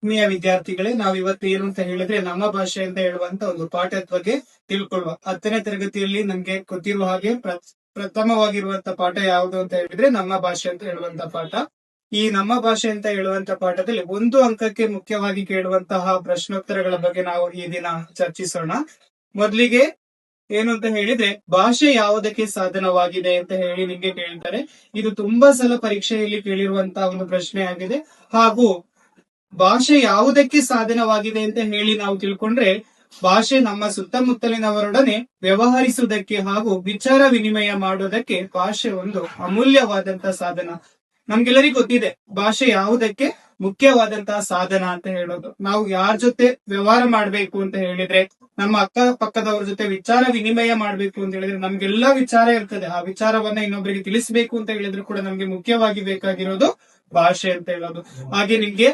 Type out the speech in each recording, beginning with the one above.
ಆತ್ಮೀಯ ವಿದ್ಯಾರ್ಥಿಗಳೇ, ನಾವು ಇವತ್ತು ಏನು ಅಂತ ಹೇಳಿದ್ರೆ ನಮ್ಮ ಭಾಷೆ ಅಂತ ಹೇಳುವಂತ ಒಂದು ಪಾಠದ ಬಗ್ಗೆ ತಿಳ್ಕೊಳ್ಳುವ. 10ನೇ ತರಗತಿಯಲ್ಲಿ ನಮ್ಗೆ ಗೊತ್ತಿರುವ ಹಾಗೆ ಪ್ರಥಮವಾಗಿರುವಂತ ಪಾಠ ಯಾವುದು ಅಂತ ಹೇಳಿದ್ರೆ ನಮ್ಮ ಭಾಷೆ ಅಂತ ಹೇಳುವಂತ ಪಾಠ. ಈ ನಮ್ಮ ಭಾಷೆ ಅಂತ ಹೇಳುವಂತ ಪಾಠದಲ್ಲಿ 1 ಅಂಕಕ್ಕೆ ಮುಖ್ಯವಾಗಿ ಕೇಳುವಂತಹ ಪ್ರಶ್ನೋತ್ತರಗಳ ಬಗ್ಗೆ ನಾವು ಈ ದಿನ ಚರ್ಚಿಸೋಣ. ಮೊದಲಿಗೆ ಏನು ಅಂತ ಹೇಳಿದ್ರೆ, ಭಾಷೆ ಯಾವುದಕ್ಕೆ ಸಾಧನವಾಗಿದೆ ಅಂತ ಹೇಳಿ ನಿಮ್ಗೆ ಕೇಳ್ತಾರೆ. ಇದು ತುಂಬಾ ಸಲ ಪರೀಕ್ಷೆಯಲ್ಲಿ ಕೇಳಿರುವಂತಹ ಒಂದು ಪ್ರಶ್ನೆ ಆಗಿದೆ. ಹಾಗೂ ಭಾಷೆ ಯಾವುದಕ್ಕೆ ಸಾಧನವಾಗಿದೆ ಅಂತ ಹೇಳಿ ನಾವು ತಿಳ್ಕೊಂಡ್ರೆ, ಭಾಷೆ ನಮ್ಮ ಸುತ್ತಮುತ್ತಲಿನವರೊಡನೆ ವ್ಯವಹರಿಸುವುದಕ್ಕೆ ಹಾಗೂ ವಿಚಾರ ವಿನಿಮಯ ಮಾಡುವುದಕ್ಕೆ ಭಾಷೆ ಒಂದು ಅಮೂಲ್ಯವಾದಂತಹ ಸಾಧನ. ನಮ್ಗೆಲ್ಲರಿಗೂ ಗೊತ್ತಿದೆ ಭಾಷೆ ಯಾವುದಕ್ಕೆ ಮುಖ್ಯವಾದಂತಹ ಸಾಧನ ಅಂತ ಹೇಳೋದು. ನಾವು ಯಾರ ಜೊತೆ ವ್ಯವಹಾರ ಮಾಡ್ಬೇಕು ಅಂತ ಹೇಳಿದ್ರೆ, ನಮ್ಮ ಅಕ್ಕ ಪಕ್ಕದವ್ರ ಜೊತೆ ವಿಚಾರ ವಿನಿಮಯ ಮಾಡ್ಬೇಕು ಅಂತ ಹೇಳಿದ್ರೆ ನಮ್ಗೆಲ್ಲಾ ವಿಚಾರ ಇರ್ತದೆ. ಆ ವಿಚಾರವನ್ನ ಇನ್ನೊಬ್ಬರಿಗೆ ತಿಳಿಸ್ಬೇಕು ಅಂತ ಹೇಳಿದ್ರು ಕೂಡ ನಮ್ಗೆ ಮುಖ್ಯವಾಗಿ ಬೇಕಾಗಿರೋದು ಭಾಷೆ ಅಂತ ಹೇಳೋದು. ಹಾಗೆ ನಿಮ್ಗೆ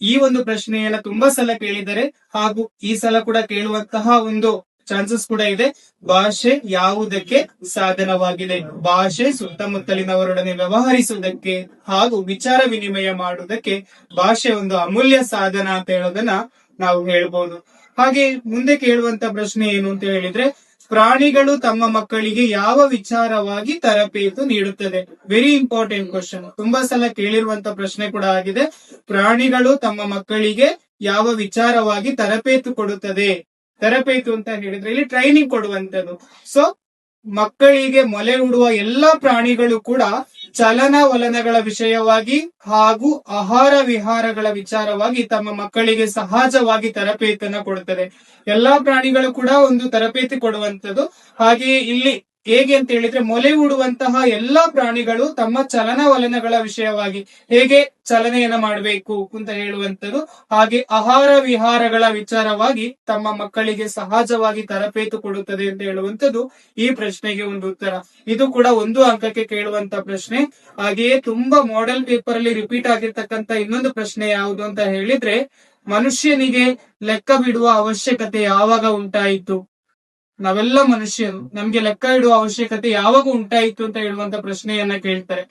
ಈ ಒಂದು ಪ್ರಶ್ನೆಯನ್ನ ತುಂಬಾ ಸಲ ಕೇಳಿದರೆ ಹಾಗೂ ಈ ಸಲ ಕೂಡ ಕೇಳುವಂತಹ ಒಂದು ಚಾನ್ಸಸ್ ಕೂಡ ಇದೆ. ಭಾಷೆ ಯಾವುದಕ್ಕೆ ಸಾಧನವಾಗಿದೆ? ಭಾಷೆ ಸುತ್ತಮುತ್ತಲಿನವರೊಡನೆ ವ್ಯವಹರಿಸುವುದಕ್ಕೆ ಹಾಗೂ ವಿಚಾರ ವಿನಿಮಯ ಮಾಡುವುದಕ್ಕೆ ಭಾಷೆ ಒಂದು ಅಮೂಲ್ಯ ಸಾಧನ ಅಂತ ಹೇಳೋದನ್ನ ನಾವು ಹೇಳ್ಬೋದು. ಹಾಗೆ ಮುಂದೆ ಕೇಳುವಂತ ಪ್ರಶ್ನೆ ಏನು ಅಂತ ಹೇಳಿದ್ರೆ, ಪ್ರಾಣಿಗಳು ತಮ್ಮ ಮಕ್ಕಳಿಗೆ ಯಾವ ವಿಚಾರವಾಗಿ ತರಬೇತು ನೀಡುತ್ತದೆ? Very important question. ತುಂಬಾ ಸಲ ಕೇಳಿರುವಂತ ಪ್ರಶ್ನೆ ಕೂಡ ಆಗಿದೆ. ಪ್ರಾಣಿಗಳು ತಮ್ಮ ಮಕ್ಕಳಿಗೆ ಯಾವ ವಿಚಾರವಾಗಿ ತರಬೇತು ಕೊಡುತ್ತದೆ? ತರಬೇತು ಅಂತ ಹೇಳಿದ್ರೆ ಇಲ್ಲಿ ಟ್ರೈನಿಂಗ್ ಕೊಡುವಂತದ್ದು. ಸೊ ಮಕ್ಕಳಿಗೆ ಮೊಲೆ ಉಡುವ ಎಲ್ಲಾ ಪ್ರಾಣಿಗಳು ಕೂಡ ಚಲನವಲನಗಳ ವಿಷಯವಾಗಿ ಹಾಗೂ ಆಹಾರ ವಿಹಾರಗಳ ವಿಚಾರವಾಗಿ ತಮ್ಮ ಮಕ್ಕಳಿಗೆ ಸಹಜವಾಗಿ ತರಬೇತಿಯನ್ನ ಕೊಡುತ್ತದೆ. ಎಲ್ಲಾ ಪ್ರಾಣಿಗಳು ಕೂಡ ಒಂದು ತರಬೇತಿ ಕೊಡುವಂತದ್ದು. ಹಾಗೆಯೇ ಇಲ್ಲಿ ಹೇಗೆ ಅಂತ ಹೇಳಿದ್ರೆ, ಮೊಲೆ ಉಡುವಂತಹ ಎಲ್ಲಾ ಪ್ರಾಣಿಗಳು ತಮ್ಮ ಚಲನವಲನಗಳ ವಿಷಯವಾಗಿ ಹೇಗೆ ಚಲನೆಯನ್ನ ಮಾಡಬೇಕು ಅಂತ ಹೇಳುವಂತದ್ದು, ಹಾಗೆ ಆಹಾರ ವಿಹಾರಗಳ ವಿಚಾರವಾಗಿ ತಮ್ಮ ಮಕ್ಕಳಿಗೆ ಸಹಜವಾಗಿ ತರಬೇತು ಕೊಡುತ್ತದೆ ಅಂತ ಹೇಳುವಂತದ್ದು ಈ ಪ್ರಶ್ನೆಗೆ ಒಂದು ಉತ್ತರ. ಇದು ಕೂಡ 1 ಅಂಕಕ್ಕೆ ಕೇಳುವಂತ ಪ್ರಶ್ನೆ. ಹಾಗೆಯೇ ತುಂಬಾ ಮಾಡೆಲ್ ಪೇಪರ್ ಅಲ್ಲಿ ರಿಪೀಟ್ ಆಗಿರ್ತಕ್ಕಂತ ಇನ್ನೊಂದು ಪ್ರಶ್ನೆ ಯಾವುದು ಅಂತ ಹೇಳಿದ್ರೆ, ಮನುಷ್ಯನಿಗೆ ಲೆಕ್ಕ ಬಿಡುವ ಅವಶ್ಯಕತೆ ಯಾವಾಗ ಉಂಟಾಯಿತು? ನಾವೆಲ್ಲ ಮನುಷ್ಯರು, ನಮ್ಗೆ ಲೆಕ್ಕ ಇಡುವ ಅವಶ್ಯಕತೆ ಯಾವಾಗ ಉಂಟಾಯಿತು ಅಂತ ಹೇಳುವಂತ ಪ್ರಶ್ನೆಯನ್ನ ಕೇಳ್ತಾರೆ.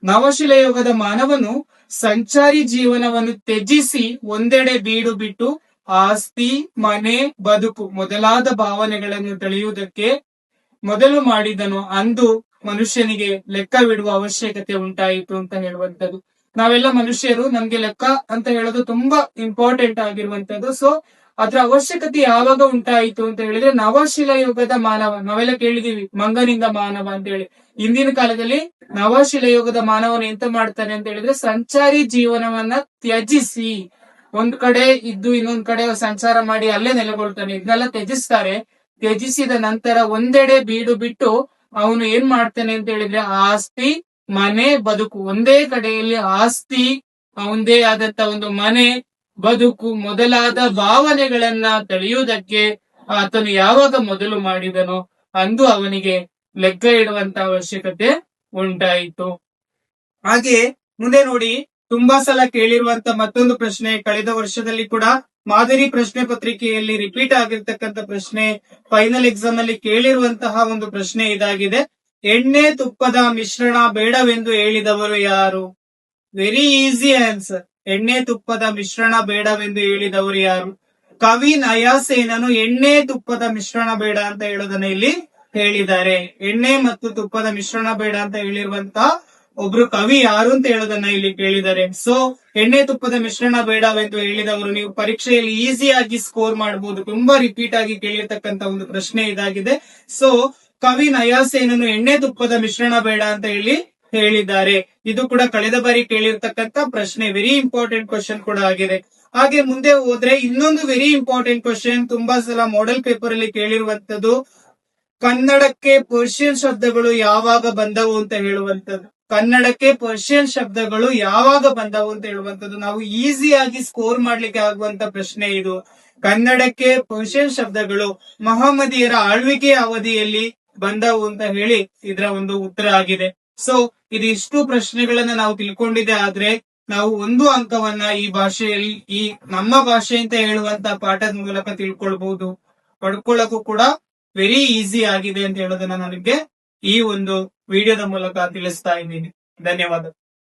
ನವಶಿಲಾಯುಗದ ಮಾನವನು ಸಂಚಾರಿ ಜೀವನವನ್ನು ತ್ಯಜಿಸಿ ಒಂದೆಡೆ ಬೀಡು ಬಿಟ್ಟು ಆಸ್ತಿ, ಮನೆ, ಬದುಕು ಮೊದಲಾದ ಭಾವನೆಗಳನ್ನು ತಳೆಯುವುದಕ್ಕೆ ಮೊದಲು ಮಾಡಿದನು. ಅಂದು ಮನುಷ್ಯನಿಗೆ ಲೆಕ್ಕವಿಡುವ ಅವಶ್ಯಕತೆ ಉಂಟಾಯಿತು ಅಂತ ಹೇಳುವಂತದ್ದು. ನಾವೆಲ್ಲ ಮನುಷ್ಯರು, ನಮ್ಗೆ ಲೆಕ್ಕ ಅಂತ ಹೇಳೋದು ತುಂಬಾ ಇಂಪಾರ್ಟೆಂಟ್ ಆಗಿರುವಂತದ್ದು. ಸೊ ಅದ್ರ ಅವಶ್ಯಕತೆ ಯಾವಾಗ ಉಂಟಾಯಿತು ಅಂತ ಹೇಳಿದ್ರೆ, ನವಶಿಲಾಯುಗದ ಮಾನವ. ನಾವೆಲ್ಲ ಕೇಳಿದೀವಿ ಮಂಗನಿಂದ ಮಾನವ ಅಂತ ಹೇಳಿ. ಇಂದಿನ ಕಾಲದಲ್ಲಿ ನವಶಿಲಾಯುಗದ ಮಾನವನ ಎಂತ ಮಾಡ್ತಾನೆ ಅಂತ ಹೇಳಿದ್ರೆ, ಸಂಚಾರಿ ಜೀವನವನ್ನ ತ್ಯಜಿಸಿ ಒಂದ್ ಕಡೆ ಇದ್ದು ಇನ್ನೊಂದ್ ಕಡೆ ಸಂಚಾರ ಮಾಡಿ ಅಲ್ಲೇ ನೆಲೆಗೊಳ್ತಾನೆ. ಇದನ್ನೆಲ್ಲ ತ್ಯಜಿಸ್ತಾರೆ. ತ್ಯಜಿಸಿದ ನಂತರ ಒಂದೆಡೆ ಬೀಡು ಬಿಟ್ಟು ಅವನು ಏನ್ ಮಾಡ್ತಾನೆ ಅಂತ ಹೇಳಿದ್ರೆ, ಆಸ್ತಿ, ಮನೆ, ಬದುಕು, ಒಂದೇ ಕಡೆಯಲ್ಲಿ ಆಸ್ತಿ, ಅವಂದೇ ಆದಂತ ಒಂದು ಮನೆ, ಬದುಕು ಮೊದಲಾದ ಭಾವನೆಗಳನ್ನ ತಳೆಯುವುದಕ್ಕೆ ಆತನು ಯಾವಾಗ ಮೊದಲು ಮಾಡಿದನೋ ಅಂದು ಅವನಿಗೆ ಲೆಕ್ಕ ಇಡುವಂತ ಅವಶ್ಯಕತೆ ಉಂಟಾಯಿತು. ಹಾಗೆ ಮುಂದೆ ನೋಡಿ, ತುಂಬಾ ಸಲ ಕೇಳಿರುವಂತ ಮತ್ತೊಂದು ಪ್ರಶ್ನೆ, ಕಳೆದ ವರ್ಷದಲ್ಲಿ ಕೂಡ ಮಾದರಿ ಪ್ರಶ್ನೆ ಪತ್ರಿಕೆಯಲ್ಲಿ ರಿಪೀಟ್ ಆಗಿರ್ತಕ್ಕಂಥ ಪ್ರಶ್ನೆ, ಫೈನಲ್ ಎಕ್ಸಾಮ್ ಅಲ್ಲಿ ಕೇಳಿರುವಂತಹ ಒಂದು ಪ್ರಶ್ನೆ ಇದಾಗಿದೆ. ಎಣ್ಣೆ ತುಪ್ಪದ ಮಿಶ್ರಣ ಬೇಡವೆಂದು ಹೇಳಿದವರು ಯಾರು? Very easy answer. ಎಣ್ಣೆ ತುಪ್ಪದ ಮಿಶ್ರಣ ಬೇಡವೆಂದು ಹೇಳಿದವರು ಯಾರು? ಕವಿ ನಯಾಸೇನನು ಎಣ್ಣೆ ತುಪ್ಪದ ಮಿಶ್ರಣ ಬೇಡ ಅಂತ ಹೇಳೋದನ್ನ ಇಲ್ಲಿ ಹೇಳಿದ್ದಾರೆ. ಎಣ್ಣೆ ಮತ್ತು ತುಪ್ಪದ ಮಿಶ್ರಣ ಬೇಡ ಅಂತ ಹೇಳಿರುವಂತ ಒಬ್ರು ಕವಿ ಯಾರು ಅಂತ ಹೇಳೋದನ್ನ ಇಲ್ಲಿ ಕೇಳಿದ್ದಾರೆ. ಸೊ ಎಣ್ಣೆ ತುಪ್ಪದ ಮಿಶ್ರಣ ಬೇಡವೆಂದು ಹೇಳಿದವರು, ನೀವು ಪರೀಕ್ಷೆಯಲ್ಲಿ ಈಸಿಯಾಗಿ ಸ್ಕೋರ್ ಮಾಡಬಹುದು. ತುಂಬಾ ರಿಪೀಟ್ ಆಗಿ ಕೇಳಿರ್ತಕ್ಕಂತ ಒಂದು ಪ್ರಶ್ನೆ ಇದಾಗಿದೆ. ಸೊ ಕವಿ ನಯಾಸೇನನು ಎಣ್ಣೆ ತುಪ್ಪದ ಮಿಶ್ರಣ ಬೇಡ ಅಂತ ಹೇಳಿ ಹೇಳಿದ್ದಾರೆ. ಇದು ಕೂಡ ಕಳೆದ ಬಾರಿ ಕೇಳಿರ್ತಕ್ಕಂತ ಪ್ರಶ್ನೆ. ವೆರಿ ಇಂಪಾರ್ಟೆಂಟ್ ಕ್ವಶನ್ ಕೂಡ ಆಗಿದೆ. ಹಾಗೆ ಮುಂದೆ ಹೋದ್ರೆ ಇನ್ನೊಂದು ವೆರಿ ಇಂಪಾರ್ಟೆಂಟ್ ಕ್ವಶನ್, ತುಂಬಾ ಸಲ ಮಾಡೆಲ್ ಪೇಪರ್ ಅಲ್ಲಿ ಕೇಳಿರುವಂತದ್ದು, ಕನ್ನಡಕ್ಕೆ ಪರ್ಷಿಯನ್ ಶಬ್ದಗಳು ಯಾವಾಗ ಬಂದವು ಅಂತ ಹೇಳುವಂತದ್ದು. ಕನ್ನಡಕ್ಕೆ ಪರ್ಷಿಯನ್ ಶಬ್ದಗಳು ಯಾವಾಗ ಬಂದವು ಅಂತ ಹೇಳುವಂತದ್ದು ನಾವು ಈಸಿಯಾಗಿ ಸ್ಕೋರ್ ಮಾಡ್ಲಿಕ್ಕೆ ಆಗುವಂತ ಪ್ರಶ್ನೆ ಇದು. ಕನ್ನಡಕ್ಕೆ ಪರ್ಷಿಯನ್ ಶಬ್ದಗಳು ಮಹಮ್ಮದಿಯರ ಆಳ್ವಿಕೆಯ ಅವಧಿಯಲ್ಲಿ ಬಂದವು ಅಂತ ಹೇಳಿ ಇದರ ಒಂದು ಉತ್ತರ ಆಗಿದೆ. ಸೊ ಇದಿಷ್ಟು ಪ್ರಶ್ನೆಗಳನ್ನ ನಾವು ತಿಳ್ಕೊಂಡಿದ್ದೆ ಆದ್ರೆ ನಾವು 1 ಅಂಕವನ್ನ ಈ ಭಾಷೆಯಲ್ಲಿ, ಈ ನಮ್ಮ ಭಾಷೆ ಅಂತ ಹೇಳುವಂತ ಪಾಠದ ಮೂಲಕ ತಿಳ್ಕೊಳ್ಬಹುದು. ಪಡ್ಕೊಳ್ಳಕ್ಕೂ ಕೂಡ ವೆರಿ ಈಸಿ ಆಗಿದೆ ಅಂತ ಹೇಳೋದನ್ನ ನನಗೆ ಈ ಒಂದು ವಿಡಿಯೋದ ಮೂಲಕ ತಿಳಿಸ್ತಾ ಇದ್ದೀನಿ. ಧನ್ಯವಾದ.